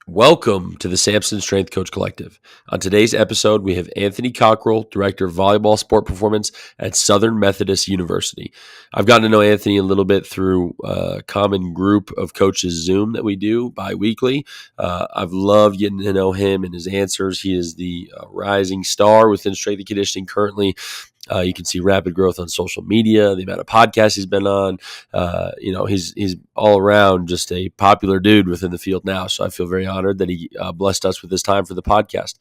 Welcome to the Samson Strength Coach Collective. On today's episode, we have Anthony Cockrill, Director of Volleyball Sport Performance at Southern Methodist University. I've gotten to know Anthony a little bit through a common group of coaches Zoom that we do bi-weekly. I've loved getting to know him and his answers. He is the rising star within strength and conditioning currently. You can see rapid growth on social media, the amount of podcasts he's been on. He's all around just a popular dude within the field now. So I feel very honored that he blessed us with his time for the podcast.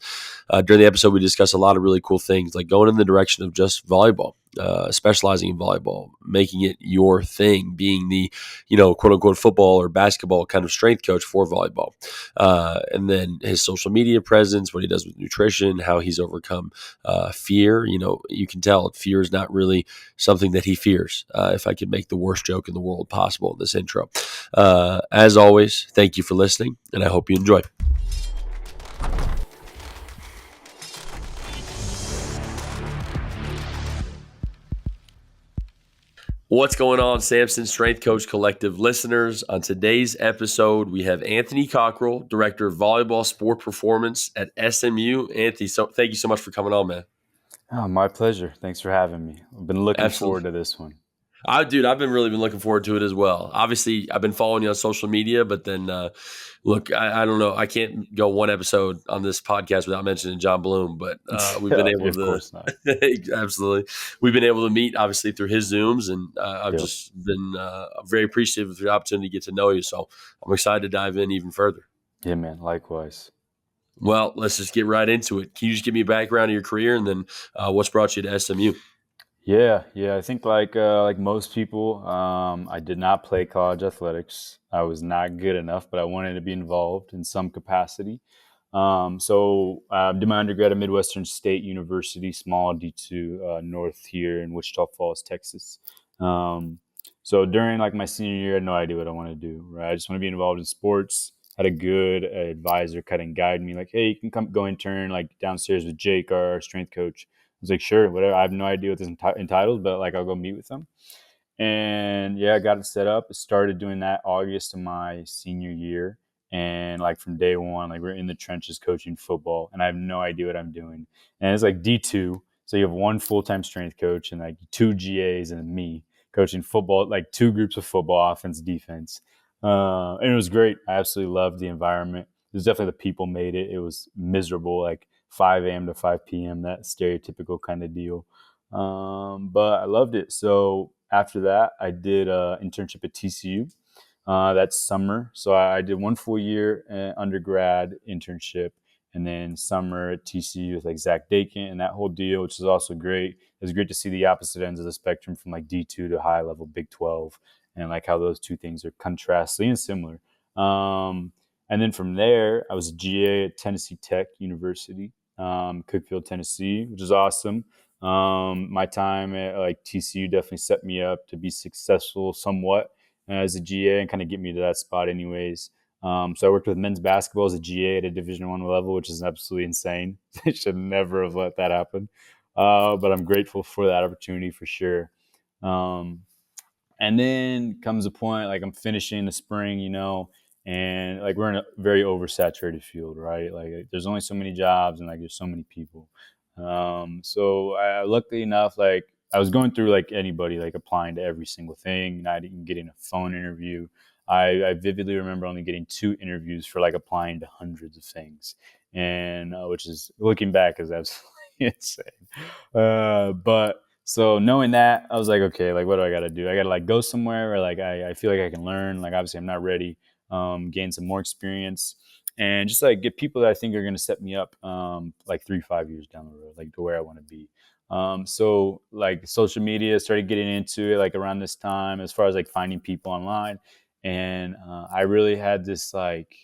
During the episode, we discuss a lot of really cool things, like going in the direction of just volleyball, specializing in volleyball, making it your thing, being the, quote unquote football or basketball kind of strength coach for volleyball. And then his social media presence, what he does with nutrition, how he's overcome fear. You can tell fear is not really something that he fears. If I could make the worst joke in the world possible in this intro. As always, thank you for listening, and I hope you enjoy. What's going on, Samson Strength Coach Collective listeners? On today's episode, we have Anthony Cockrill, Director of Volleyball Sport Performance at SMU. Anthony, thank you so much for coming on, man. Oh, my pleasure. Thanks for having me. I've been looking forward to this one. I've been really looking forward to it as well. Obviously, I've been following you on social media, but then, look, I don't know. I can't go one episode on this podcast without mentioning John Bloom, but we've been able to. Of course not. Absolutely. We've been able to meet, obviously, through his Zooms, and I've just been very appreciative of the opportunity to get to know you. So I'm excited to dive in even further. Yeah, man. Likewise. Well, let's just get right into it. Can you just give me a background of your career and then what's brought you to SMU? Yeah. I think like most people, I did not play college athletics. I was not good enough, but I wanted to be involved in some capacity. So I did my undergrad at Midwestern State University, small D2 north here in Wichita Falls, Texas. So during like my senior year, I had no idea what I wanted to do. Right, I just want to be involved in sports. Had a good advisor kind of guide me, like, hey, you can come go intern like downstairs with Jake, our strength coach. I was like, sure, whatever. I have no idea what this entitled, but like I'll go meet with them. And yeah, I got it set up. I started doing that August of my senior year. And like from day one, like we're in the trenches coaching football, and I have no idea what I'm doing. And it's like D2, so you have one full-time strength coach and like two GAs and me coaching football, like two groups of football, offense, defense. And it was great. I absolutely loved the environment. It was definitely the people made it. It was miserable, like 5 a.m. to 5 p.m., that stereotypical kind of deal. But I loved it. So after that, I did an internship at TCU that summer. So I did one full year undergrad internship, and then summer at TCU with like Zach Dakin and that whole deal, which is also great. It was great to see the opposite ends of the spectrum from like D2 to high level Big 12, and like how those two things are contrasting and similar. And then from there, I was a GA at Tennessee Tech University, Cookeville, Tennessee, which is awesome. My time at like TCU definitely set me up to be successful somewhat as a GA and kind of get me to that spot anyways. So I worked with men's basketball as a GA at a Division I level, which is absolutely insane. I should never have let that happen. But I'm grateful for that opportunity for sure. And then comes a point, like I'm finishing the spring, and like we're in a very oversaturated field, right? Like there's only so many jobs and like there's so many people. So luckily enough, like I was going through like anybody, like applying to every single thing, not even getting a phone interview. I vividly remember only getting 2 interviews for like applying to hundreds of things, and which is, looking back, is absolutely insane. But so knowing that, I was like, okay, like what do I got to do? I got to like go somewhere where like I feel like I can learn. Like obviously I'm not ready. Gain some more experience, and just like get people that I think are going to set me up like 3-5 years down the road, like to where I want to be. So like social media, started getting into it like around this time as far as like finding people online. And I really had this like,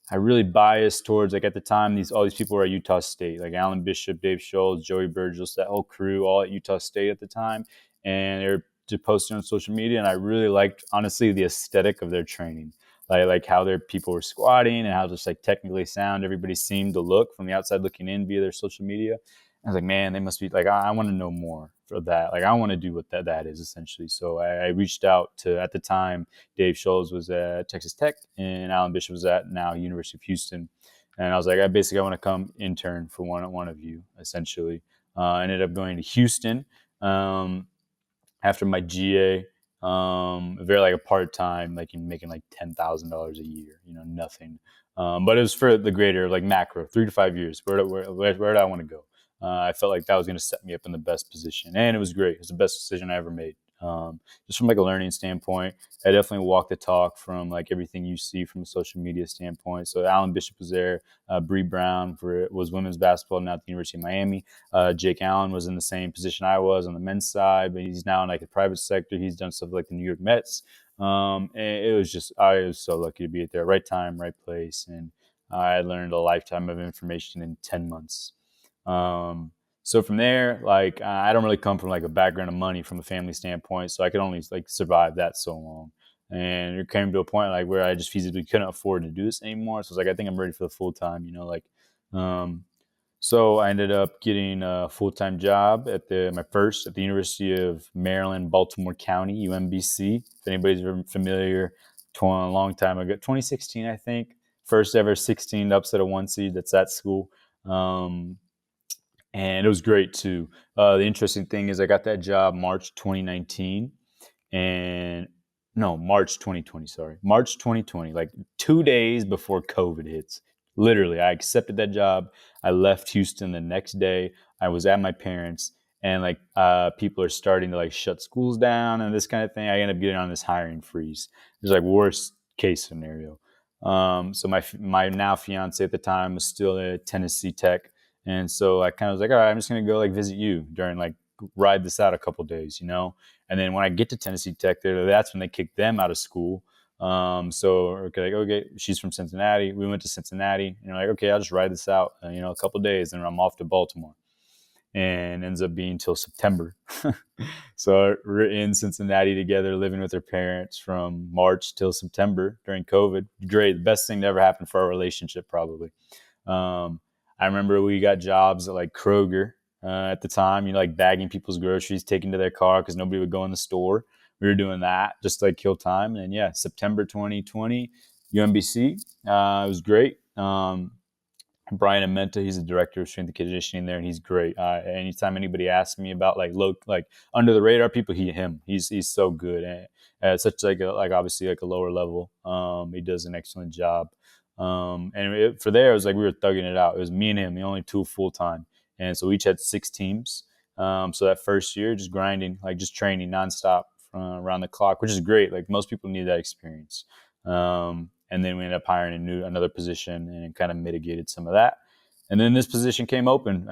I really biased towards, like at the time, all these people were at Utah State, like Alan Bishop, Dave Schultz, Joey Burgess, that whole crew, all at Utah State at the time. And they're just posting on social media. And I really liked, honestly, the aesthetic of their training. Like how their people were squatting and how just like technically sound everybody seemed to look from the outside looking in via their social media. I was like, man, they must be like, I want to know more. of that. Like I want to do what that is essentially. So I reached out to, at the time, Dave Scholes was at Texas Tech and Alan Bishop was at now University of Houston. And I was like, I want to come intern for one of you essentially. I ended up going to Houston after my GA. Very like a part time, like making like $10,000 a year. Nothing. But it was for the greater like macro, 3 to 5 years. Where do I want to go? I felt like that was going to set me up in the best position, and it was great. It was the best decision I ever made. Just from like a learning standpoint, I definitely walked the talk from like everything you see from a social media standpoint. So Alan Bishop was there, Bree Brown was women's basketball now at the University of Miami. Jake Allen was in the same position I was on the men's side, but he's now in like the private sector. He's done stuff like the New York Mets. And it was just, I was so lucky to be at there, right time, right place. And I learned a lifetime of information in 10 months. So from there, like I don't really come from like a background of money from a family standpoint, so I could only like survive that so long. And it came to a point like where I just feasibly couldn't afford to do this anymore. So I was like, I think I'm ready for the full time, um, so I ended up getting a full-time job at my first at the University of Maryland, Baltimore County, UMBC. If anybody's familiar, a long time ago, 2016, I think, first ever 16 upset of one seed. That's that school. And it was great too. The interesting thing is I got that job March 2019 and no, March 2020, sorry. March 2020, like 2 days before COVID hits. Literally, I accepted that job. I left Houston the next day. I was at my parents' and like people are starting to like shut schools down and this kind of thing. I ended up getting on this hiring freeze. It was like worst case scenario. So my now fiance at the time was still at Tennessee Tech. And so I kind of was like, all right, I'm just going to go like visit you during like ride this out a couple days, And then when I get to Tennessee Tech, that's when they kicked them out of school. So okay, she's from Cincinnati. We went to Cincinnati, and like, okay, I'll just ride this out, a couple days, and I'm off to Baltimore. And ends up being till September. So we're in Cincinnati together, living with her parents from March till September during COVID. Great, the best thing that ever happened for our relationship, probably. I remember we got jobs at like Kroger at the time, like bagging people's groceries, taking to their car because nobody would go in the store. We were doing that just to like kill time. And yeah, September 2020, UMBC. It was great. Brian Amenta, he's the director of strength and conditioning there, and he's great. Anytime anybody asks me about like under the radar people, he's so good at such like obviously like a lower level. He does an excellent job. For there, it was like we were thugging it out. It was me and him, the only two full time, and so we each had 6 teams. So that first year, just grinding, like just training nonstop around the clock, which is great. Like most people need that experience. And then we ended up hiring another position and kind of mitigated some of that. And then this position came open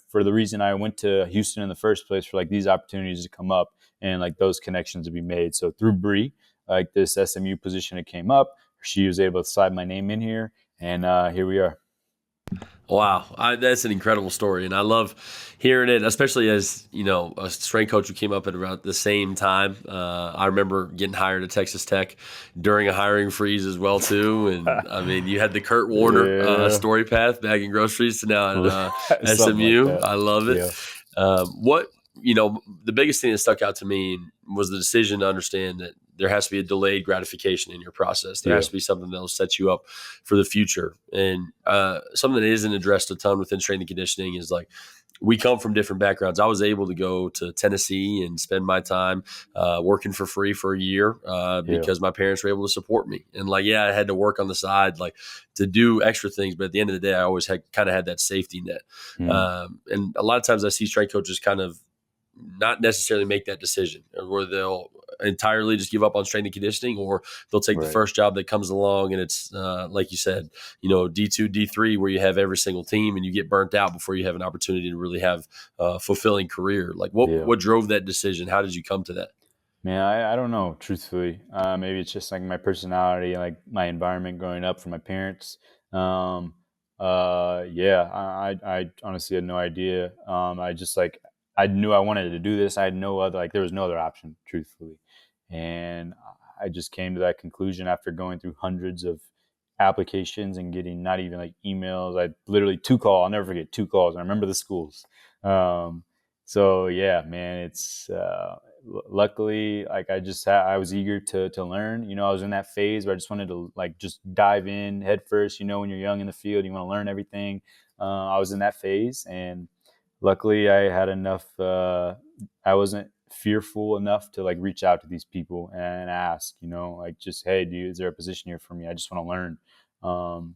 for the reason I went to Houston in the first place, for like these opportunities to come up and like those connections to be made. So through Bree, like this SMU position, it came up. She was able to slide my name in here, and here we are. Wow, that's an incredible story, and I love hearing it, especially as a strength coach who came up at around the same time. I remember getting hired at Texas Tech during a hiring freeze as well too, and I mean, you had the Kurt Warner story path, bagging groceries, to now at SMU. Like I love it. Yeah. The biggest thing that stuck out to me was the decision to understand that there has to be a delayed gratification in your process. There has to be something that will set you up for the future. And something that isn't addressed a ton within strength and conditioning is like, we come from different backgrounds. I was able to go to Tennessee and spend my time working for free for a year because my parents were able to support me. And I had to work on the side, like to do extra things. But at the end of the day, I always had that safety net. And a lot of times I see strength coaches kind of not necessarily make that decision, where they'll entirely just give up on strength and conditioning, or they'll take the first job that comes along, and it's like you said, D2, D3, where you have every single team and you get burnt out before you have an opportunity to really have a fulfilling career. Like what drove that decision? How did you come to that? Man, I don't know, truthfully. Maybe it's just like my personality, like my environment growing up from my parents. I honestly had no idea. I knew I wanted to do this. I had no other, there was no other option, truthfully. And I just came to that conclusion after going through hundreds of applications and getting not even like emails. I literally 2 calls. I'll never forget 2 calls. I remember the schools. So yeah, man, it's luckily like I was eager to learn. I was in that phase where I just wanted to like just dive in head first. When you're young in the field, you want to learn everything. I was in that phase, and luckily I had enough. I wasn't fearful enough to like reach out to these people and ask. Like just, hey, dude, is there a position here for me? I just want to learn. Um,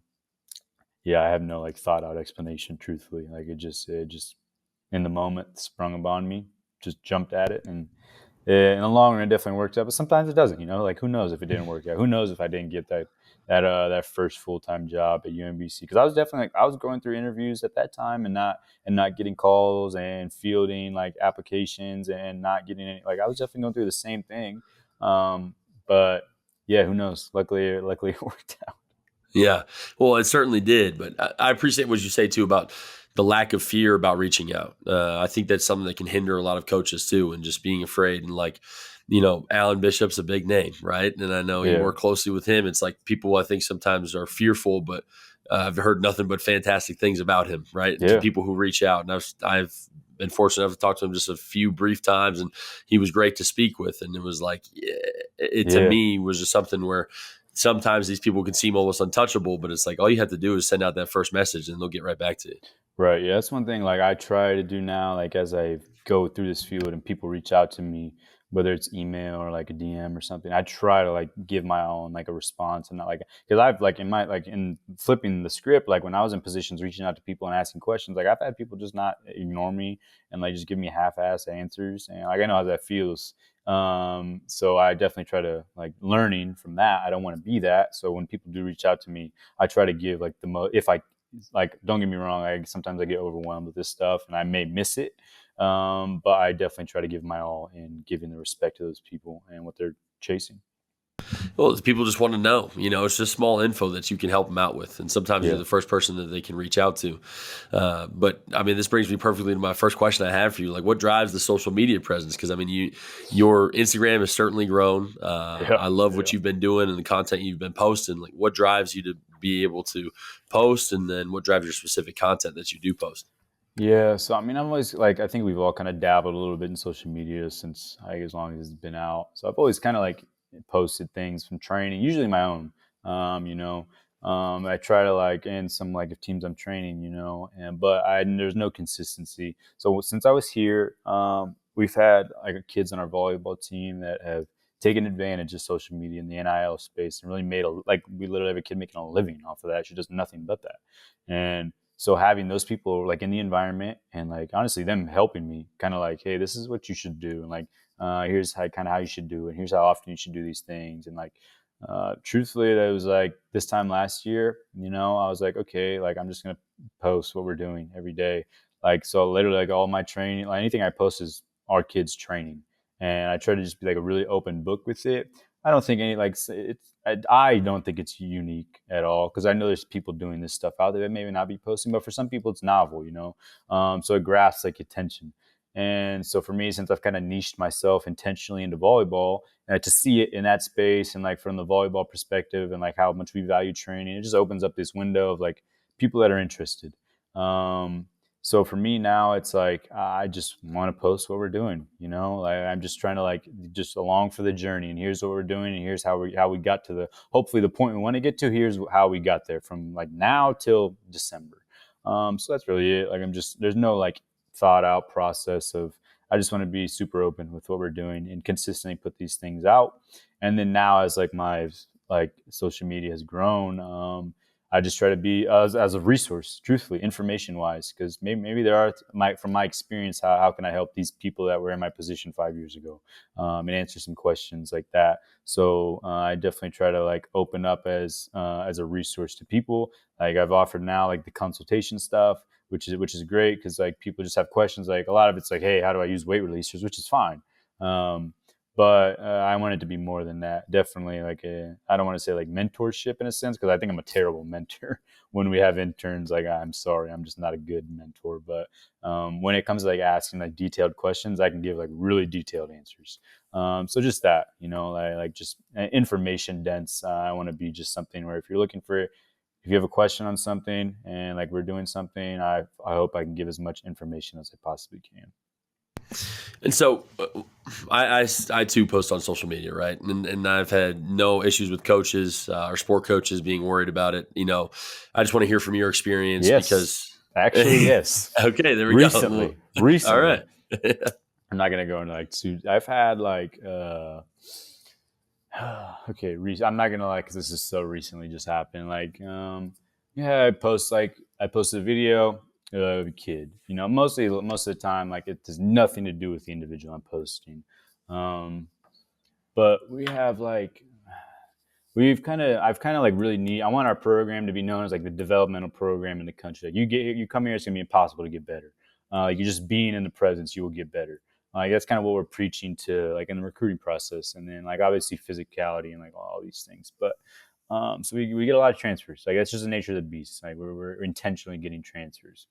yeah, I have no like thought out explanation. Truthfully, like it just in the moment sprung upon me, just jumped at it, and in the long run, it definitely worked out. But sometimes it doesn't. Like who knows if it didn't work out? Who knows if I didn't get that first full time job at UMBC? Because I was definitely like I was going through interviews at that time and not getting calls and fielding like applications and not getting any. Like I was definitely going through the same thing. But yeah, who knows? Luckily, it worked out. Yeah, well, it certainly did. But I appreciate what you say too about the lack of fear about reaching out. I think that's something that can hinder a lot of coaches too, and just being afraid. And like, Alan Bishop's a big name, right? And I know you Yeah, work closely with him. It's like people I think sometimes are fearful, but I've heard nothing but fantastic things about him, right? And to yeah, people who reach out, and I've been fortunate enough to talk to him just a few brief times, and he was great to speak with. And it was like, yeah, it to yeah. me was just something where sometimes these people can seem almost untouchable, but it's like all you have to do is send out that first message and they'll get right back to you. Right. Yeah, that's one thing like I try to do now, like as I go through this field and people reach out to me, whether it's email or like a DM or something, I try to like give my own like a response and not like because I've like in my like in flipping the script, like when I was in positions reaching out to people and asking questions, like I've had people just not ignore me and like just give me half-ass answers. And like I know how that feels. So I definitely try to like learning from that. I don't want to be that. So when people do reach out to me, I try to give like the most if I like don't get me wrong, sometimes I get overwhelmed with this stuff and I may miss it, but I definitely try to give my all in giving the respect to those people and what they're chasing. Well, people just want to know, it's just small info that you can help them out with. And sometimes you're Yeah, the first person that they can reach out to. But I mean, this brings me perfectly to my first question I have for you. Like, what drives the social media presence? Because I mean, your Instagram has certainly grown. yeah, I love yeah. what you've been doing and the content you've been posting. Like, what drives you to be able to post? And then what drives your specific content that you do post? Yeah, so I mean, I'm always like, I think we've all kind of dabbled a little bit in social media since like as long as it's been out. So I've always kind of like posted things from training, usually my own. Um, you know, I try to like in some like if teams I'm training, and but there's no consistency. So since I was here, we've had like kids on our volleyball team that have taken advantage of social media in the NIL space and really made like we literally have a kid making a living off of that. She does nothing but that, and so having those people like in the environment and like honestly them helping me kind of like, hey, this is what you should do. And like, here's how kind of how you should do it. And here's how often you should do these things. And like, truthfully, that was like this time last year, I was like, okay, like I'm just going to post what we're doing every day. Like, so literally like all my training, like anything I post is our kids training. And I try to just be like a really open book with it. I don't think any like it's. I don't think it's unique at all because I know there's people doing this stuff out there that maybe not be posting, but for some people it's novel. So it grasps like attention. And so for me, since I've kind of niched myself intentionally into volleyball, to see it in that space and like from the volleyball perspective and like how much we value training, it just opens up this window of like people that are interested. Um, so for me now, it's like I just want to post what we're doing. Like I'm just trying to like just along for the journey, and here's what we're doing, and here's how we got to the hopefully the point we want to get to. Here's how we got there from like now till December. So that's really it. Like there's no like thought out process of I just want to be super open with what we're doing and consistently put these things out. And then now as like my like social media has grown, I just try to be as a resource, truthfully, information wise, because maybe there are from my experience, how can I help these people that were in my position 5 years ago, and answer some questions like that. So I definitely try to like open up as a resource to people. Like I've offered now like the consultation stuff, which is great because like people just have questions. Like a lot of it's like, hey, how do I use weight releasers, which is fine. But I want it to be more than that. Definitely, like I don't want to say like mentorship in a sense because I think I'm a terrible mentor. When we have interns, like I'm sorry, I'm just not a good mentor. But when it comes to like asking like detailed questions, I can give like really detailed answers. So just that, like just information dense. I want to be just something where if you're looking for it, if you have a question on something and like we're doing something, I hope I can give as much information as I possibly can. And so I too post on social media, right? And I've had no issues with coaches or sport coaches being worried about it. I just want to hear from your experience Yes, because, actually, okay, yes. there we go. Recently, All recently. right. I'm not gonna go into like two. I've had like okay, I'm not gonna lie because this is so recently just happened. Like, yeah, I posted a video of a kid. Mostly most of the time, like it has nothing to do with the individual I'm posting. Um, but I've kind of like really need. I want our program to be known as like the developmental program in the country. Like you come here, it's gonna be impossible to get better. Like you just being in the presence, you will get better. Like that's kind of what we're preaching to, like in the recruiting process, and then like obviously physicality and like all these things. But so we get a lot of transfers. Like that's just the nature of the beast. Like we're intentionally getting transfers.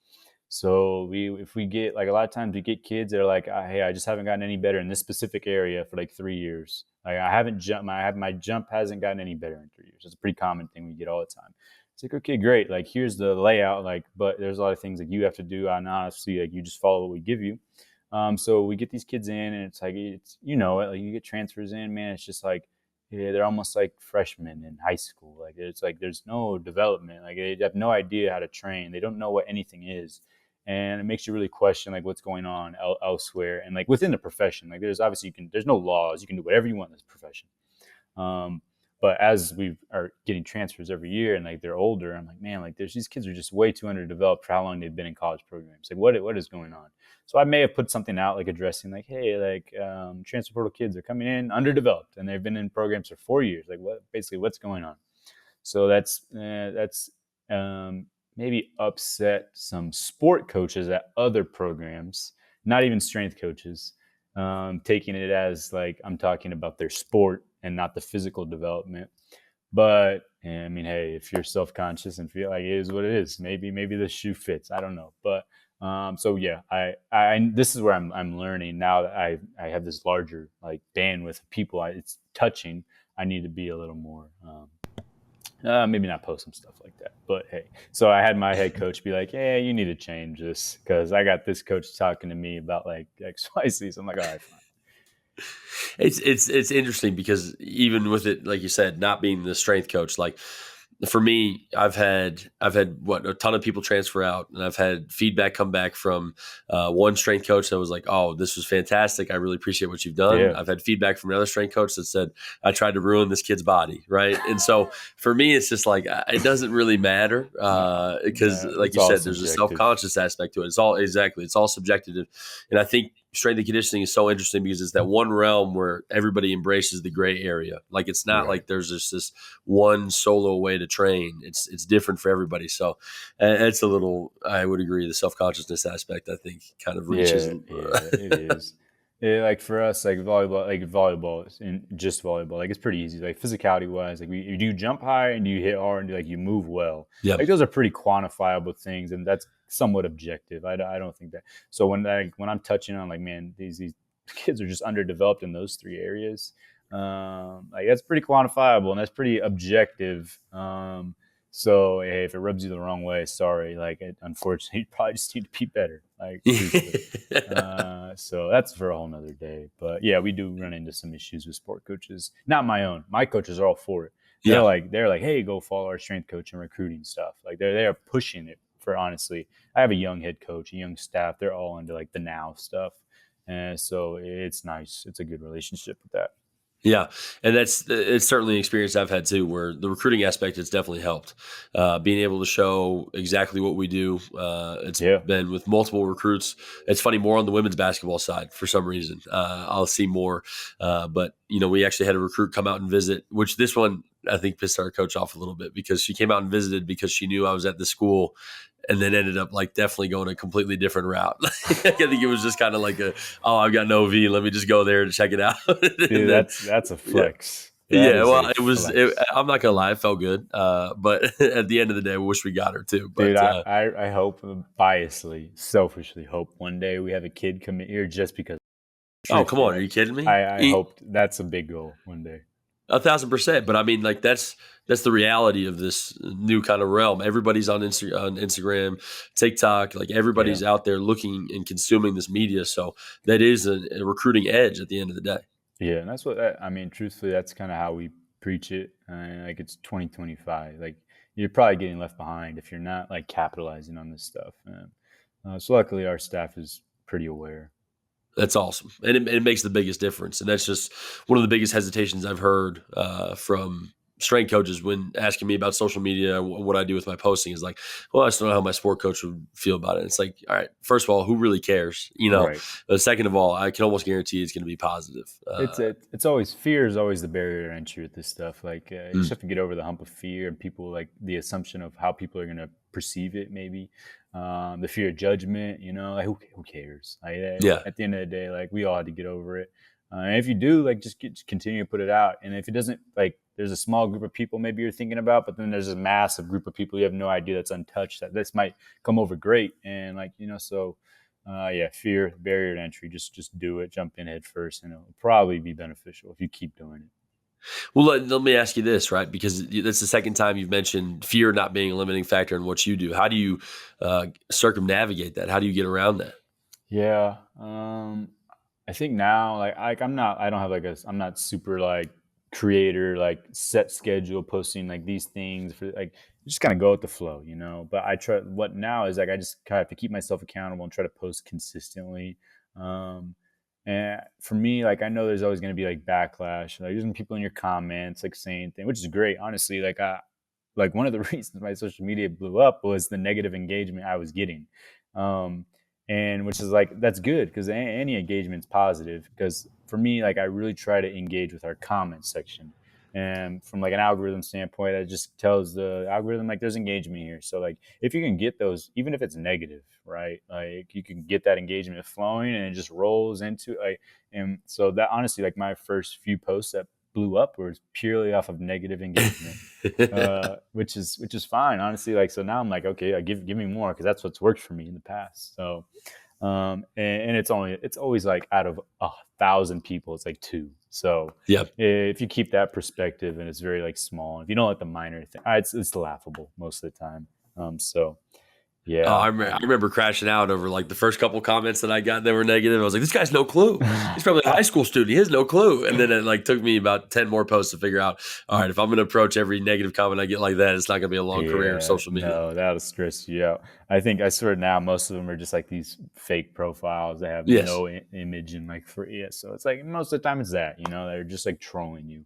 So if we get like a lot of times we get kids that are like, hey, I just haven't gotten any better in this specific area for like 3 years. Like I haven't jumped, my jump hasn't gotten any better in 3 years. It's a pretty common thing we get all the time. It's like, okay, great. Like here's the layout. Like, but there's a lot of things that you have to do. And honestly, like you just follow what we give you. So we get these kids in, and it's like like you get transfers in, man. It's just like yeah, they're almost like freshmen in high school. Like it's like there's no development. Like they have no idea how to train. They don't know what anything is, and it makes you really question like what's going on elsewhere and like within the profession. Like there's obviously there's no laws. You can do whatever you want in this profession. Um, but as we are getting transfers every year and like they're older, I'm like, man, like these kids are just way too underdeveloped for how long they've been in college programs. Like what is going on? So I may have put something out like addressing like, hey, like transfer portal kids are coming in underdeveloped and they've been in programs for 4 years. Like what's going on? So that's maybe upset some sport coaches at other programs, not even strength coaches, taking it as like I'm talking about their sport and not the physical development. But I mean, hey, if you're self conscious and feel like it is what it is, maybe the shoe fits. I don't know, but so yeah, I this is where I'm learning now that I have this larger like bandwidth of people it's touching. I need to be a little more. Maybe not post some stuff like that, but hey. So I had my head coach be like, "Yeah, you need to change this because I got this coach talking to me about like X, Y, Z." So I'm like, "All right, fine." It's interesting because even with it, like you said, not being the strength coach, like for me, I've had what a ton of people transfer out, and I've had feedback come back from one strength coach that was like, "Oh, this was fantastic. I really appreciate what you've done." Yeah, I've had feedback from another strength coach that said, "I tried to ruin this kid's body," right? And so for me, it's just like it doesn't really matter because, like it's you all said, there's a self subjective. conscious aspect to it. It's all subjective, and I think strength and conditioning is so interesting because it's that one realm where everybody embraces the gray area. Like it's not Right. like there's just this one solo way to train. It's different for everybody. So it's a little. I would agree. The self consciousness aspect, I think, kind of reaches. Yeah, it is. Yeah, like for us, like volleyball, and just volleyball, like it's pretty easy. Like physicality wise, like we do you jump high and do you hit hard and like you move well. Yep. Like those are pretty quantifiable things, and that's somewhat objective. I don't think that. So when I'm touching on like, man, these kids are just underdeveloped in those three areas. Like that's pretty quantifiable and that's pretty objective. So hey, if it rubs you the wrong way, sorry. Like unfortunately, you probably just need to be better. Like truthfully. So that's for a whole nother day. But yeah, we do run into some issues with sport coaches. Not my own. My coaches are all for it. They're Yeah. like, hey, go follow our strength coach and recruiting stuff. Like they are pushing it for honestly. I have a young head coach, a young staff. They're all into like the now stuff. And so it's nice. It's a good relationship with that. Yeah, and it's certainly an experience I've had too, where the recruiting aspect has definitely helped. Being able to show exactly what we do. It's Yeah. been with multiple recruits. It's funny more on the women's basketball side for some reason. I'll see more, but we actually had a recruit come out and visit. Which this one I think pissed our coach off a little bit because she came out and visited because she knew I was at the school and then ended up like definitely going a completely different route. I think it was just kind of like oh, I've got no V. Let me just go there to check it out. And Dude, then, that's a yeah, flex. That yeah. is a Well, it was. flex. I'm not gonna lie, it felt good. But at the end of the day, I wish we got her too. Dude, But I hope biasly, selfishly hope one day we have a kid come in here just because oh, come truthfully, on, are like you kidding me? I hope that's a big goal one day. 1,000%. But I mean, like that's the reality of this new kind of realm. Everybody's on Instagram, TikTok. Like Yeah. everybody's out there looking and consuming this media. So that is a recruiting edge at the end of the day. Yeah, and that's I mean. Truthfully, that's kind of how we preach it. Like it's 2025. Like you're probably getting left behind if you're not like capitalizing on this stuff. And, so luckily, our staff is pretty aware. That's awesome, and it makes the biggest difference. And that's just one of the biggest hesitations I've heard from strength coaches when asking me about social media, what I do with my posting is like, well, I just don't know how my sport coach would feel about it. It's like, all right, first of all, who really cares? Right. Second of all, I can almost guarantee it's going to be positive. It's always fear is always the barrier to entry with this stuff. Like you just Mm, have to get over the hump of fear and people like the assumption of how people are going to perceive it. Maybe the fear of judgment. Like who cares? Like, yeah, at the end of the day, like we all had to get over it. And if you do, like just continue to put it out. And if it doesn't, like there's a small group of people maybe you're thinking about, but then there's a massive group of people you have no idea that's untouched that this might come over great. And like so yeah, fear, barrier to entry. Just do it, jump in head first, and it'll probably be beneficial if you keep doing it. well, let me ask you this, right? Because that's the second time you've mentioned fear not being a limiting factor in what you do. How do you circumnavigate that? How do you get around that? Yeah, I think now, I don't have I'm not super like creator, like set schedule posting like these things for like just kind of go with the flow. But I try. What now is like I just kind of have to keep myself accountable and try to post consistently. Um, and for me, like I know there's always going to be like backlash, like there's people in your comments like saying things, which is great, honestly. Like one of the reasons my social media blew up was the negative engagement I was getting. Um, and which is like that's good because any engagement's positive because for me like I really try to engage with our comment section and from like an algorithm standpoint that just tells the algorithm like there's engagement here, so like if you can get those even if it's negative, right, like you can get that engagement flowing and it just rolls into like, and so that honestly like my first few posts that blew up was purely off of negative engagement, which is fine, honestly. Like, so now I'm like, okay, give me more because that's what's worked for me in the past. So, and it's always like out of 1,000 people, it's like two. So Yeah. if you keep that perspective and it's very like small, if you don't let the minor thing, it's laughable most of the time. So yeah, I remember crashing out over like the first couple comments that I got that were negative. I was like, this guy's no clue. He's probably a high school student. He has no clue. And then it like took me about 10 more posts to figure out, all right, if I'm going to approach every negative comment I get like that, it's not going to be a long career in yeah, social media. no, that'll stress you out. I swear now most of them are just like these fake profiles that have Yes. no image and like for yeah. So it's like most of the time it's that they're just like trolling you.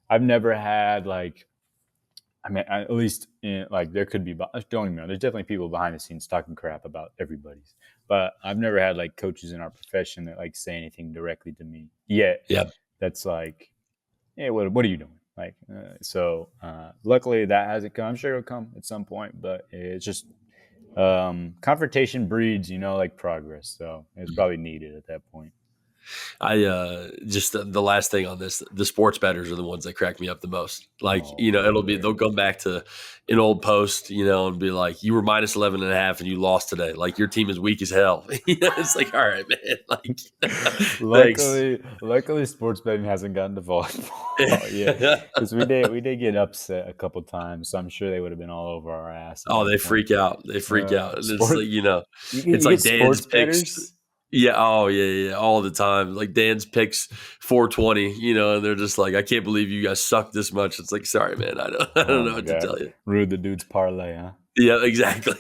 I've never had like at least like there could be don't get me wrong, there's definitely people behind the scenes talking crap about everybody's, but I've never had like coaches in our profession that like say anything directly to me yet. Yeah. That's like, hey, what are you doing? Like, luckily that hasn't come. I'm sure it'll come at some point, but it's just confrontation breeds, like progress. So it's probably needed at that point. I just the last thing on this, the sports bettors are the ones that crack me up the most. Like, Oh, they'll come back to an old post, and be like, you were minus 11 and a half and you lost today. Like your team is weak as hell. It's like, all right, man. Like, thanks. luckily, sports betting hasn't gotten to volleyball yet because we did get upset a couple times. So I'm sure they would have been all over our ass at Oh, that they point. freak out. They freak out. And it's Sport, like, you it's get like Dan's sports picks. betters. Yeah. Oh, yeah, yeah. All the time. Like Dan's picks 420, and they're just like, I can't believe you guys suck this much. It's like, sorry, man. I don't Oh know my what to god, tell you. rude the dude's parlay, huh? Yeah, exactly.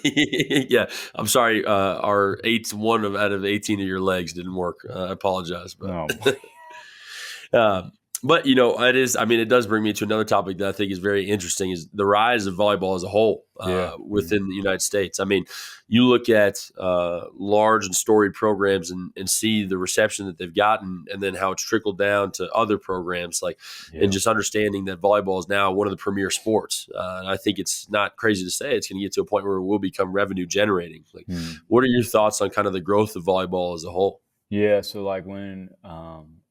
Yeah. I'm sorry. Our one out of 18 of your legs didn't work. I apologize, but Oh boy. Um, but it is. I mean, it does bring me to another topic that I think is very interesting: is the rise of volleyball as a whole Yeah. within the United States. I mean, you look at large and storied programs and see the reception that they've gotten, and then how it's trickled down to other programs, and Yeah. just understanding that volleyball is now one of the premier sports. And I think it's not crazy to say it's going to get to a point where it will become revenue generating. Like, Hmm. what are your thoughts on kind of the growth of volleyball as a whole? Yeah. So like when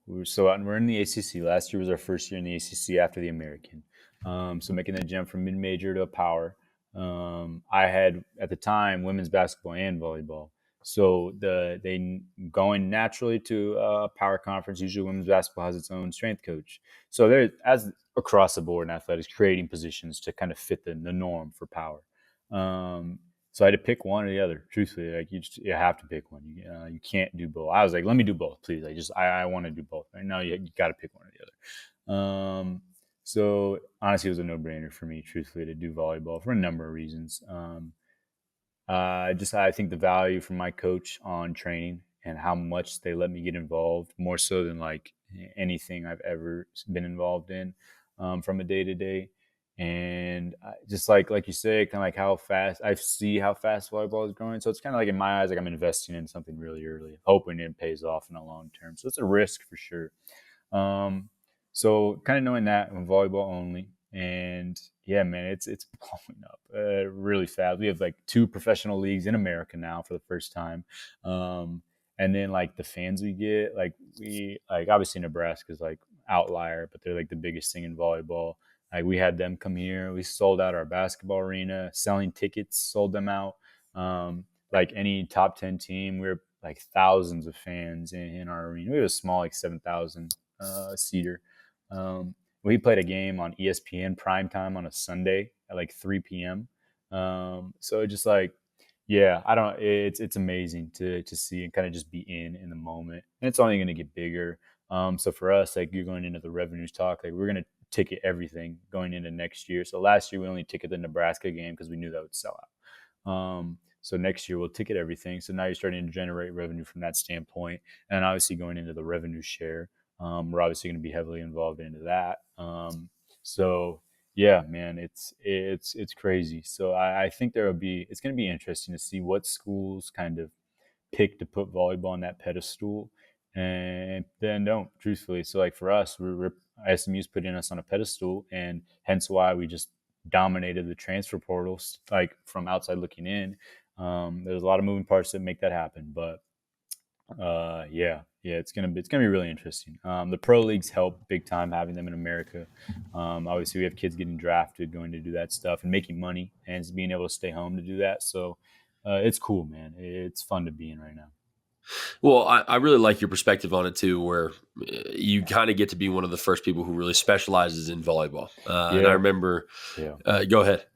we're in the ACC. Last year was our first year in the ACC after the American. So making that jump from mid major to a power. I had at the time women's basketball and volleyball. So they going naturally to a power conference. Usually, women's basketball has its own strength coach. So there, as across the board in athletics, creating positions to kind of fit the norm for power. Um, so I had to pick one or the other. Truthfully, like you have to pick one. You can't do both. I was like, let me do both, please. I want to do both. Right now, you got to pick one or the other. So honestly, it was a no brainer for me, truthfully, to do volleyball for a number of reasons. I think the value from my coach on training and how much they let me get involved, more so than like anything I've ever been involved in, from a day to day. And just like you say, kind of like how fast I see how fast volleyball is growing. So it's kind of like in my eyes, like I'm investing in something really early, hoping it pays off in the long term. So it's a risk for sure. Um, so kind of knowing that I'm volleyball only, and yeah, man, it's blowing up really fast. We have like two professional leagues in America now for the first time, and then like the fans we get, like we like obviously Nebraska's like outlier, but they're like the biggest thing in volleyball. Like we had them come here, we sold out our basketball arena, selling tickets, sold them out. Like any top 10 team, we're like thousands of fans in our arena. We have a small like 7,000 seater. We played a game on ESPN primetime on a Sunday at like 3 p.m. So just like, yeah, I don't. It's amazing to see and kind of just be in the moment, and it's only going to get bigger. So for us, like you're going into the revenues talk, like we're going to ticket everything going into next year. So last year we only ticketed the Nebraska game because we knew that would sell out. So next year we'll ticket everything. So now you're starting to generate revenue from that standpoint, and obviously going into the revenue share. We're obviously going to be heavily involved into that. So yeah, man, it's crazy. So I think it's going to be interesting to see what schools kind of pick to put volleyball on that pedestal and then don't, truthfully. So like for us, we're SMU's putting us on a pedestal, and hence why we just dominated the transfer portals, like from outside looking in. There's a lot of moving parts that make that happen, but yeah, it's gonna be really interesting. The pro leagues help big time having them in America. Obviously, we have kids getting drafted, going to do that stuff, and making money, and being able to stay home to do that. So it's cool, man. It's fun to be in right now. Well, I really like your perspective on it too, where you kind of get to be one of the first people who really specializes in volleyball. And I Yeah, remember, yeah. go ahead.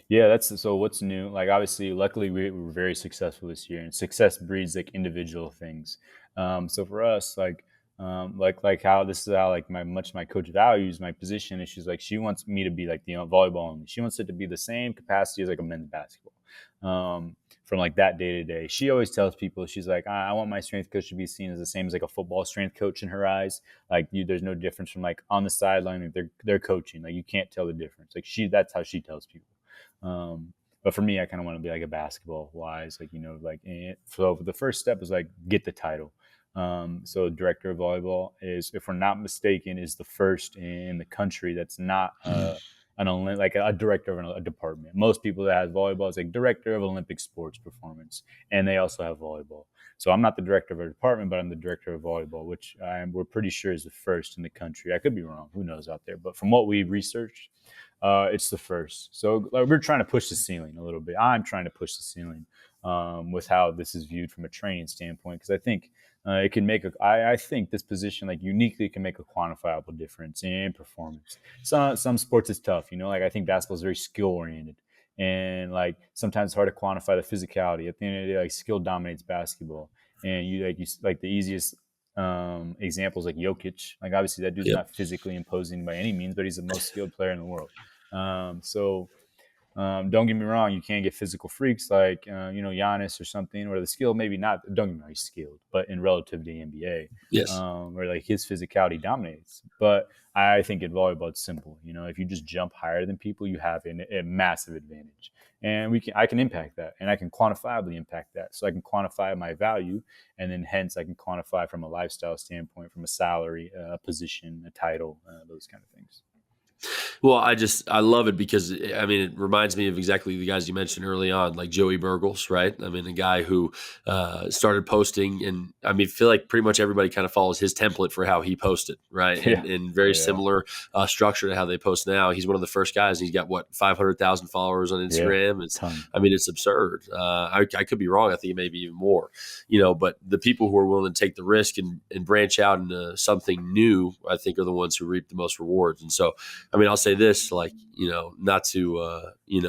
Yeah, that's so what's new. Like obviously, luckily we were very successful this year, and success breeds like individual things. So for us, like how this is how like my coach values my position, and she's like she wants me to be like volleyball only. She wants it to be the same capacity as like a men's basketball. From like that day to day, she always tells people she's like I want my strength coach to be seen as the same as like a football strength coach in her eyes. Like there's no difference from like on the sideline, like they're coaching. Like you can't tell the difference. Like that's how she tells people. But for me, I kind of want to be like a basketball wise, like, so the first step is like get the title. So director of volleyball is, if we're not mistaken, is the first in the country that's not like a director of a department. Most people that have volleyball is like director of Olympic sports performance, and they also have volleyball. So I'm not the director of a department, but I'm the director of volleyball, which we're pretty sure is the first in the country. I could be wrong. Who knows out there? But from what we researched, it's the first. So like, we're trying to push the ceiling a little bit. I'm trying to push the ceiling with how this is viewed from a training standpoint, because I think it can make I think this position like uniquely can make a quantifiable difference in performance. Some sports is tough, like I think basketball is very skill oriented, and like sometimes it's hard to quantify the physicality. At the end of the day, like skill dominates basketball, and you like the easiest examples like Jokic. Like obviously that dude's Yep. not physically imposing by any means, but he's the most skilled player in the world. So don't get me wrong, you can't get physical freaks like Giannis or something, or the skill maybe not. Don't get me wrong, he's skilled, but in relative to the NBA, Yes. where like his physicality dominates. But I think in volleyball it's simple. If you just jump higher than people, you have a massive advantage, and I can impact that, and I can quantifiably impact that. So I can quantify my value, and then hence I can quantify from a lifestyle standpoint, from a salary, a position, a title, those kind of things. Well, I love it because I mean it reminds me of exactly the guys you mentioned early on, like Joey Burgles, right? I mean, a guy who started posting, and I mean, feel like pretty much everybody kind of follows his template for how he posted, right? Yeah, And very yeah, similar structure to how they post now. He's one of the first guys. He's got what 500,000 followers on yeah, Instagram. It's ton. I mean, it's absurd. I could be wrong. I think it may be even more, but the people who are willing to take the risk and branch out into something new, I think, are the ones who reap the most rewards. And so I mean, I'll say this, like, not to,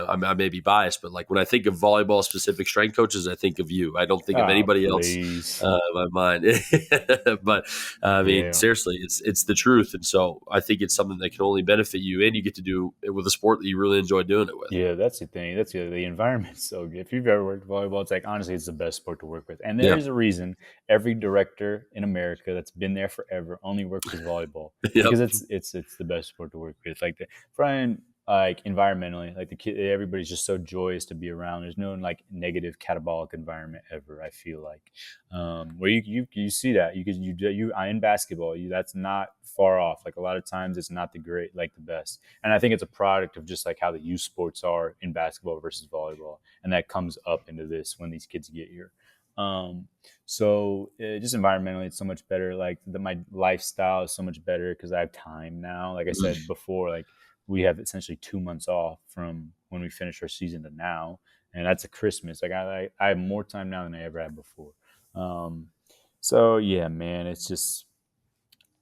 I may be biased, but like when I think of volleyball specific strength coaches, I think of you. I don't think of Ah, anybody else please. in my mind. But I mean, Yeah, seriously, it's the truth. And so I think it's something that can only benefit you, and you get to do it with a sport that you really enjoy doing it with. yeah, that's the thing. That's the environment's so good. If you've ever worked volleyball, it's like honestly, it's the best sport to work with. And Yeah. there's a reason every director in America that's been there forever only works with volleyball Yep. because it's the best sport to work with. Like the Brian, like environmentally, like the kid, everybody's just so joyous to be around. There's no like negative catabolic environment ever. I feel like where you see that you in basketball, that's not far off. Like a lot of times, it's not the great like the best. And I think it's a product of just like how the youth sports are in basketball versus volleyball, and that comes up into this when these kids get here. Um, just environmentally, it's so much better. Like my lifestyle is so much better because I have time now. Like I said before, like we have essentially 2 months off from when we finish our season to now, and that's a Christmas. Like I have more time now than I ever had before. Um, so yeah, man, it's just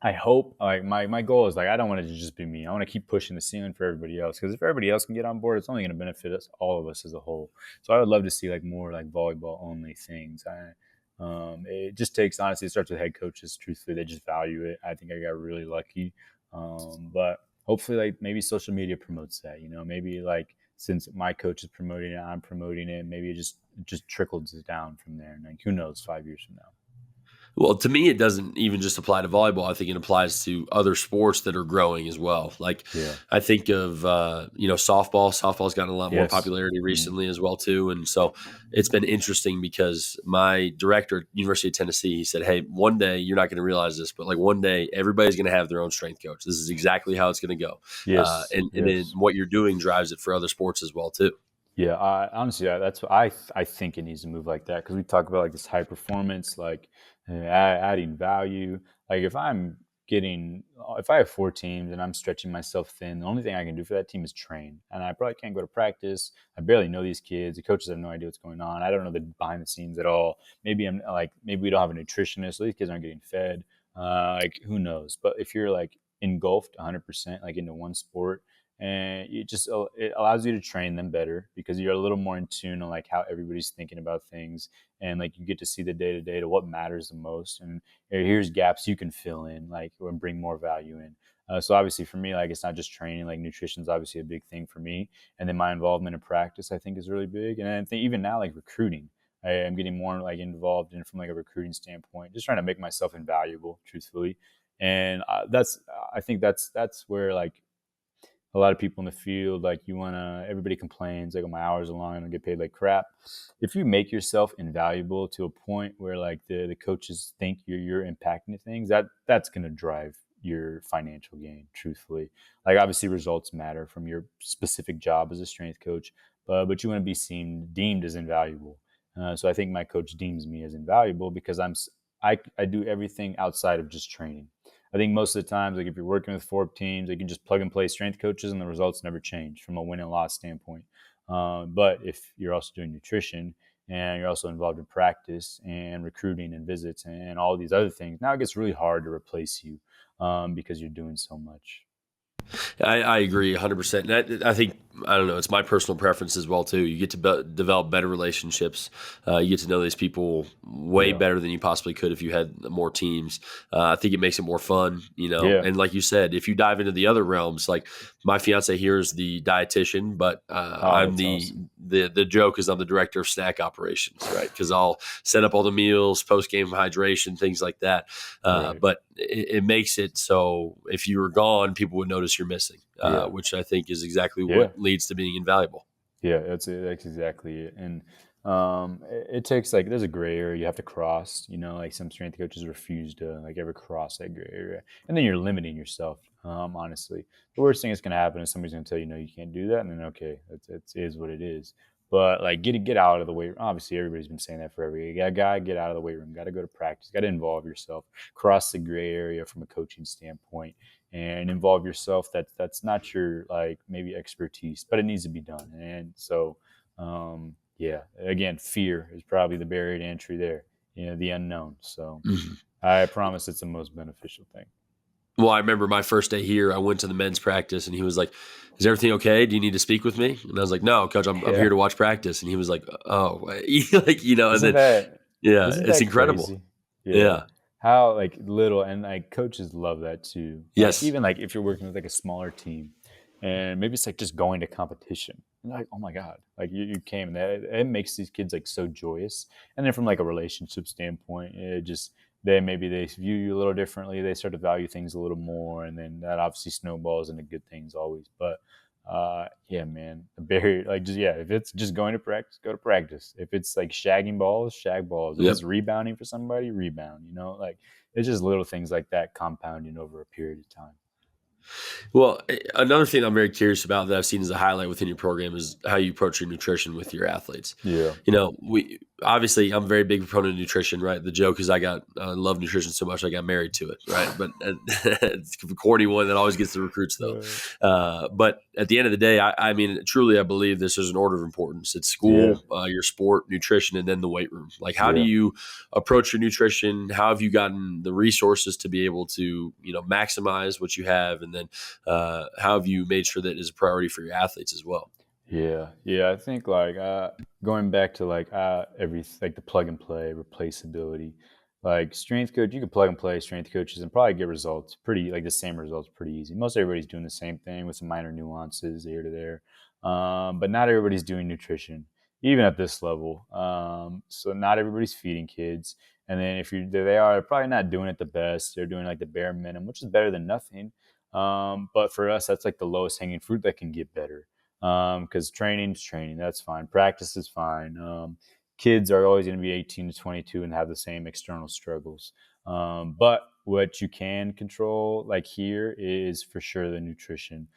I hope like my goal is like I don't want it to just be me. I want to keep pushing the ceiling for everybody else because if everybody else can get on board, it's only going to benefit us all of us as a whole. So I would love to see like more like volleyball only things. It just takes honestly it starts with head coaches. Truthfully, they just value it. I think I got really lucky, but hopefully like maybe social media promotes that. Maybe like since my coach is promoting it, I'm promoting it. Maybe it just trickles down from there. And like who knows, 5 years from now. Well, to me, it doesn't even just apply to volleyball. I think it applies to other sports that are growing as well. Like Yeah. I think of softball. Softball's gotten a lot more Yes. popularity Mm. recently as well too, and so it's been interesting because my director at University of Tennessee, he said, "Hey, one day you're not going to realize this, but like one day everybody's going to have their own strength coach. This is exactly how it's going to go, Yes. and then Yes. what you're doing drives it for other sports as well too." Yeah, honestly, that's what I think it needs to move like that because we talk about like this high performance, like adding value. Like if I have 4 teams and I'm stretching myself thin, the only thing I can do for that team is train, and I probably can't go to practice. I barely know these kids. The coaches have no idea what's going on. I don't know the behind the scenes at all. Maybe we don't have a nutritionist. So these kids aren't getting fed. Like who knows? But if you're like engulfed 100% like into one sport and it allows you to train them better because you're a little more in tune on like how everybody's thinking about things and like you get to see the day to day to what matters the most and here's gaps you can fill in like or bring more value in. So obviously for me, like it's not just training, like nutrition's obviously a big thing for me, and then my involvement in practice I think is really big, and I think even now like recruiting. I am getting more like involved in from like a recruiting standpoint, just trying to make myself invaluable, truthfully, and I think that's where like a lot of people in the field, like everybody complains, like, oh, my hours are long, I don't get paid like crap. If you make yourself invaluable to a point where like the coaches think you're impacting things, that's going to drive your financial gain, truthfully. Like obviously results matter from your specific job as a strength coach, but you want to be deemed as invaluable. So I think my coach deems me as invaluable because I do everything outside of just training. I think most of the times, like if you're working with 4 teams, you can just plug and play strength coaches, and the results never change from a win and loss standpoint. But if you're also doing nutrition and you're also involved in practice and recruiting and visits and all these other things, now it gets really hard to replace you because you're doing so much. I agree 100%. And I think, I don't know, it's my personal preference as well, too. You get to develop better relationships. You get to know these people way Yeah, better than you possibly could if you had more teams. I think it makes it more fun. yeah. And like you said, if you dive into the other realms, like my fiance here is the dietitian, but Oh, I'm that's awesome. the joke is I'm the director of snack operations, right? Because I'll set up all the meals, post game hydration, things like that. Right. But it makes it so if you were gone, people would notice you're missing, Yeah. which I think is exactly Yeah. what leads to being invaluable. Yeah, that's exactly it. And it takes like there's a gray area you have to cross. You know, like some strength coaches refuse to like ever cross that gray area, and then you're limiting yourself. Honestly, the worst thing that's going to happen is somebody's going to tell you no, you can't do that, and then okay, it is what it is. But like get out of the weight room. Obviously, everybody's been saying that forever. You gotta get out of the weight room. Got to go to practice. Got to involve yourself. Cross the gray area from a coaching standpoint and involve yourself. That's not your like maybe expertise, but it needs to be done. And so, yeah, again, fear is probably the barrier to entry there. You know, the unknown. So Mhm. I promise it's the most beneficial thing. Well, I remember my first day here, I went to the men's practice and he was like, "Is everything okay? Do you need to speak with me?" And I was like, "No, coach, I'm here Yeah, to watch practice." And he was like, "Oh," like, and isn't then, that yeah, isn't it's that incredible. crazy? Yeah. Yeah. How like little and like coaches love that too. Like Yes. even like if you're working with like a smaller team and maybe it's like just going to competition. You're like, oh my God, like you came and that it makes these kids like so joyous. And then from like a relationship standpoint, it just they view you a little differently. They start to value things a little more, and then that obviously snowballs into good things always. But yeah, man, the barrier, like, just, yeah, if it's just going to practice, go to practice. If it's like shagging balls, shag balls. If it's Yep. rebounding for somebody, rebound, like it's just little things like that compounding over a period of time. Well, another thing I'm very curious about that I've seen as a highlight within your program is how you approach your nutrition with your athletes. Yeah. We obviously I'm a very big proponent of nutrition, right? The joke is I love nutrition so much I got married to it, right? But it's a corny one that always gets the recruits though. Uh, But at the end of the day, I mean, truly, I believe this is an order of importance. It's yeah. school, your sport, nutrition, and then the weight room. Like, how do Yeah. you approach your nutrition? How have you gotten the resources to be able to, maximize what you have, and then how have you made sure that is a priority for your athletes as well? Yeah, yeah. I think like going back to like every like the plug and play replaceability, like strength coach, you can plug and play strength coaches and probably get results pretty like the same results pretty easy. Most everybody's doing the same thing with some minor nuances here to there, but not everybody's doing nutrition even at this level. So not everybody's feeding kids, and then if they are probably not doing it the best. They're doing like the bare minimum, which is better than nothing. But for us, that's like the lowest hanging fruit that can get better because training's training. That's fine. Practice is fine. Kids are always going to be 18 to 22 and have the same external struggles. But what you can control, like here, is for sure the nutrition.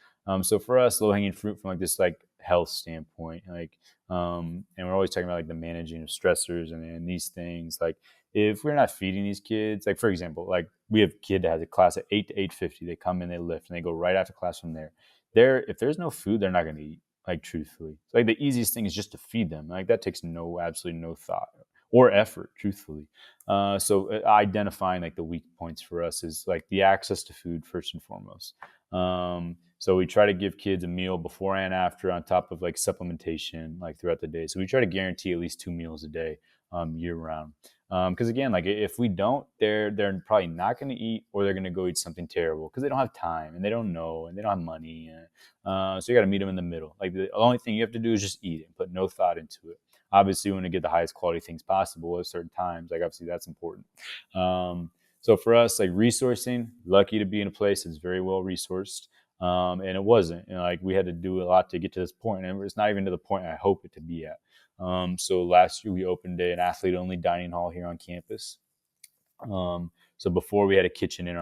So for us, low hanging fruit from like this like health standpoint, like, and we're always talking about like the managing of stressors and these things. Like if we're not feeding these kids, like for example, like we have a kid that has a class at 8 to 8:50. They come in, they lift, and they go right after class from there. If there's no food, they're not going to eat. Like truthfully, so, like the easiest thing is just to feed them. Like that takes absolutely no thought or effort. Truthfully, so identifying like the weak points for us is like the access to food first and foremost. So we try to give kids a meal before and after, on top of like supplementation, like throughout the day. So we try to guarantee at least 2 meals a day, year round. Because again, like if we don't, they're probably not going to eat, or they're going to go eat something terrible because they don't have time and they don't know and they don't have money. So you got to meet them in the middle. Like the only thing you have to do is just eat it and put no thought into it. Obviously, you want to get the highest quality things possible at certain times. Like obviously, that's important. So for us, like resourcing, lucky to be in a place that's very well resourced. And it wasn't. Like we had to do a lot to get to this point, and it's not even to the point I hope it to be at. So last year we opened an athlete-only dining hall here on campus. So before we had a kitchen in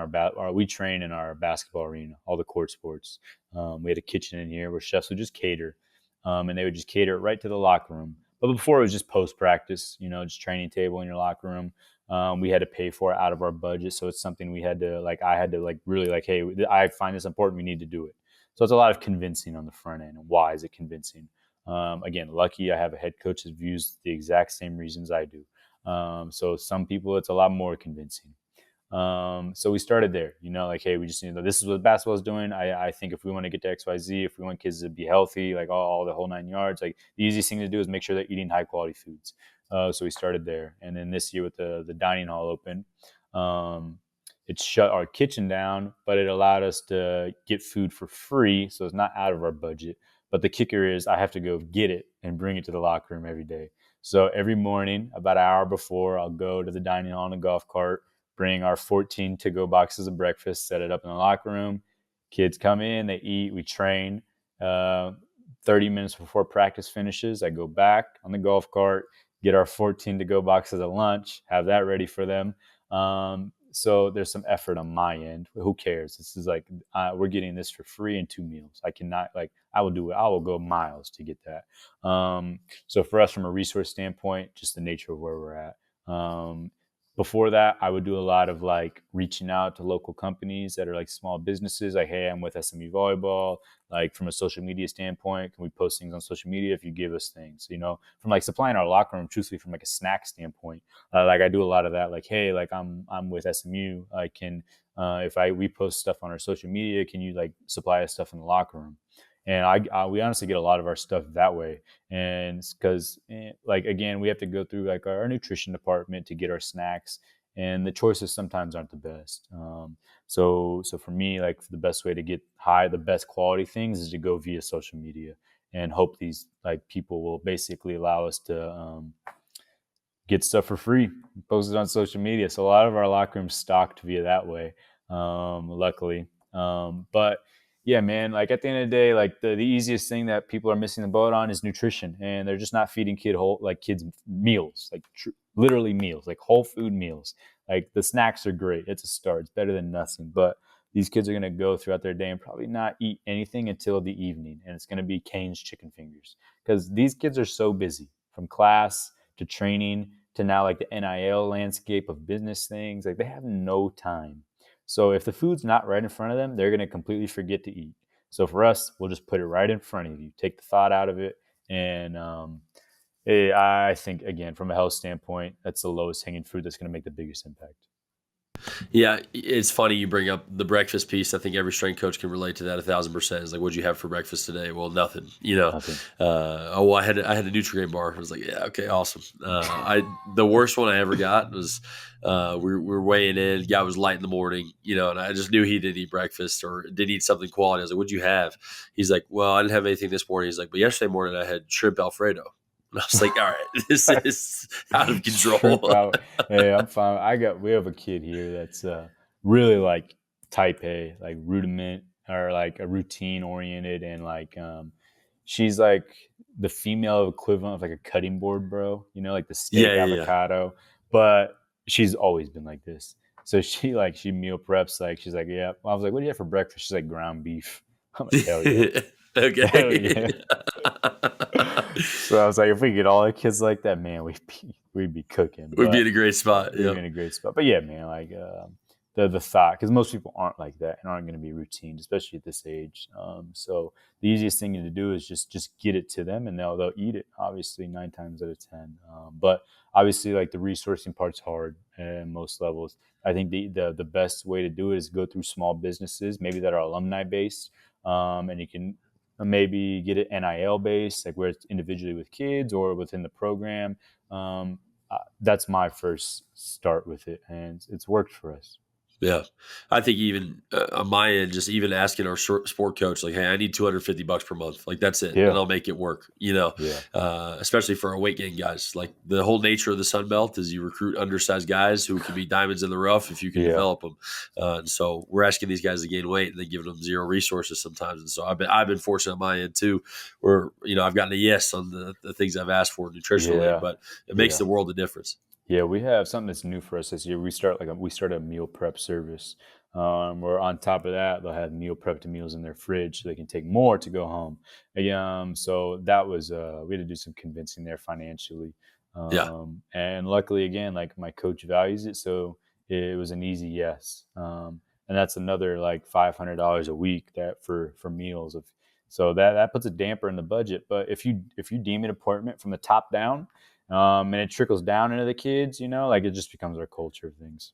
we train in our basketball arena, all the court sports. We had a kitchen in here where chefs would just cater, and they would just cater it right to the locker room. But before it was just post practice, just training table in your locker room. We had to pay for it out of our budget, so it's something we had to like. I had to like really like, hey, I find this important. We need to do it. So it's a lot of convincing on the front end. And why is it convincing? Again, lucky I have a head coach that views the exact same reasons I do. So some people, it's a lot more convincing. So we started there, like, hey, we just need to, this is what basketball is doing. I think if we want to get to XYZ, if we want kids to be healthy, like all the whole 9 yards, like the easiest thing to do is make sure they're eating high quality foods. So we started there. And then this year with the dining hall open, um, it shut our kitchen down, but it allowed us to get food for free. So it's not out of our budget. But the kicker is I have to go get it and bring it to the locker room every day. So every morning, about an hour before, I'll go to the dining hall in a golf cart, bring our 14 to-go boxes of breakfast, set it up in the locker room. Kids come in, they eat, we train. 30 minutes before practice finishes, I go back on the golf cart, get our 14 to go boxes at lunch, have that ready for them. So there's some effort on my end. Who cares? This is like, we're getting this for free in 2 meals. I cannot, like, I will do it. I will go miles to get that. So for us, from a resource standpoint, just the nature of where we're at. Before that, I would do a lot of like reaching out to local companies that are like small businesses. Like, hey, I'm with SMU Volleyball. Like, from a social media standpoint, can we post things on social media if you give us things? From like supplying our locker room, truthfully, from like a snack standpoint, like I do a lot of that. Like, hey, like I'm with SMU. I can if we post stuff on our social media, can you like supply us stuff in the locker room? And we honestly get a lot of our stuff that way. And because, like, again, we have to go through like our nutrition department to get our snacks, and the choices sometimes aren't the best. So for me, like, the best way to get the best quality things is to go via social media and hope these like people will basically allow us to get stuff for free, post it on social media. So a lot of our locker rooms stocked via that way, luckily. But yeah, man, like at the end of the day, like the easiest thing that people are missing the boat on is nutrition, and they're just not feeding kids meals, like literally meals, like whole food meals. Like, the snacks are great. It's a start. It's better than nothing. But these kids are going to go throughout their day and probably not eat anything until the evening. And it's going to be Cane's chicken fingers, because these kids are so busy, from class to training to now like the NIL landscape of business things. Like, they have no time. So if the food's not right in front of them, they're going to completely forget to eat. So for us, we'll just put it right in front of you, take the thought out of it. And I think, again, from a health standpoint, that's the lowest hanging fruit that's going to make the biggest impact. Yeah, it's funny you bring up the breakfast piece. I think every strength coach can relate to that 1,000%. It's like, what'd you have for breakfast today? Well, nothing. Nothing. Well, I had a Nutrigrain bar. I was like, yeah, okay, awesome. The worst one I ever got was we were weighing in. Guy was light in the morning, and I just knew he didn't eat breakfast or didn't eat something quality. I was like, what'd you have? He's like, well, I didn't have anything this morning. He's like, but yesterday morning I had shrimp Alfredo. And I was like, all right, this is out of control. Hey, I'm fine. We have a kid here that's really like type A, like rudiment, or like a routine oriented, and like she's like the female equivalent of like a cutting board, bro. Like the steak Yeah. avocado. But she's always been like this. So she meal preps. Like, she's like, yeah. I was like, what do you have for breakfast? She's like, ground beef. I'm like, hell yeah. Okay. Hell yeah. So I was like, if we get all the kids like that, man, we'd be cooking. We'd be in a great spot. We'd be in a great spot. But yeah, man, like the thought, because most people aren't like that and aren't going to be routine, especially at this age. So the easiest thing to do is just get it to them, and they'll eat it. Obviously, 9 times out of 10. But obviously, like, the resourcing part's hard at most levels. I think the best way to do it is go through small businesses, maybe that are alumni based, and you can maybe get it NIL based, like where it's individually with kids or within the program. That's my first start with it, and it's worked for us. Yeah. I think even on my end, just even asking our sport coach, like, hey, I need $250 per month. Like, that's it. Yeah. And I'll make it work, Yeah. Especially for our weight gain guys. Like, the whole nature of the Sun Belt is you recruit undersized guys who can be diamonds in the rough if you can develop them. And so we're asking these guys to gain weight and then giving them zero resources sometimes. And so I've been fortunate on my end too, where, I've gotten a yes on the things I've asked for nutritionally, but it makes the world a difference. Yeah, we have something that's new for us this year. We started a meal prep service. Where on top of that, they'll have meal prepped meals in their fridge so they can take more to go home. So that was we had to do some convincing there financially. And luckily, again, like, my coach values it, so it was an easy yes. And that's another like $500 a week that for meals of. So that puts a damper in the budget. But if you deem it important from the top down, and it trickles down into the kids, like, it just becomes our culture of things.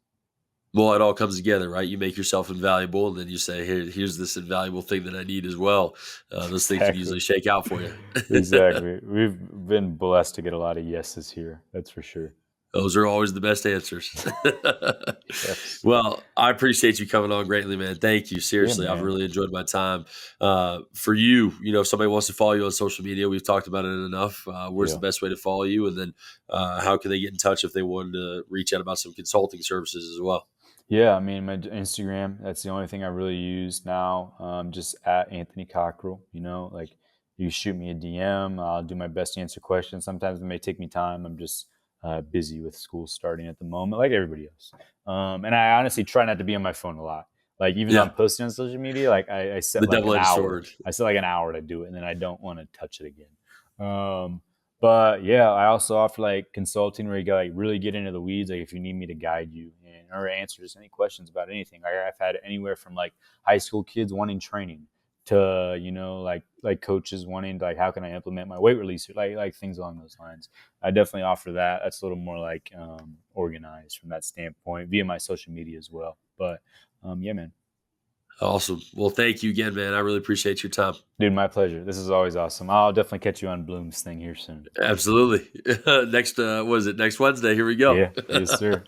Well, it all comes together, right? You make yourself invaluable, and then you say, here's this invaluable thing that I need as well. Those things can usually shake out for you. Exactly. We've been blessed to get a lot of yeses here. That's for sure. Those are always the best answers. Yes. Well, I appreciate you coming on greatly, man. Thank you. Seriously, Yeah, I've really enjoyed my time. For you, if somebody wants to follow you on social media, we've talked about it enough. Where's the best way to follow you? And then how can they get in touch if they wanted to reach out about some consulting services as well? Yeah, I mean, my Instagram, that's the only thing I really use now. Just at Anthony Cockrill, like, You shoot me a DM. I'll do my best to answer questions. Sometimes it may take me time. I'm just busy with school starting at the moment, like everybody else. And I honestly try not to be on my phone a lot. Like even though Yeah, I'm posting on social media, like I set the like an double-edged hour. sword. I set like an hour to do it, and then I don't want to touch it again. Um, but yeah, I also offer like consulting where you got like really get into the weeds. Like if you need me to guide you and or answer just any questions about anything. I've had anywhere from like high school kids wanting training to like coaches wanting to, like how can I implement my weight release, like things along those lines. I definitely offer that. That's a little more like organized from that standpoint via my social media as well. But yeah, man. Awesome. Well, thank you again, man. I really appreciate your time. Dude, my pleasure. This is always awesome. I'll definitely catch you on Bloom's thing here soon. Absolutely. Next, what is it? Next Wednesday. Here we go. Yeah, yes, sir.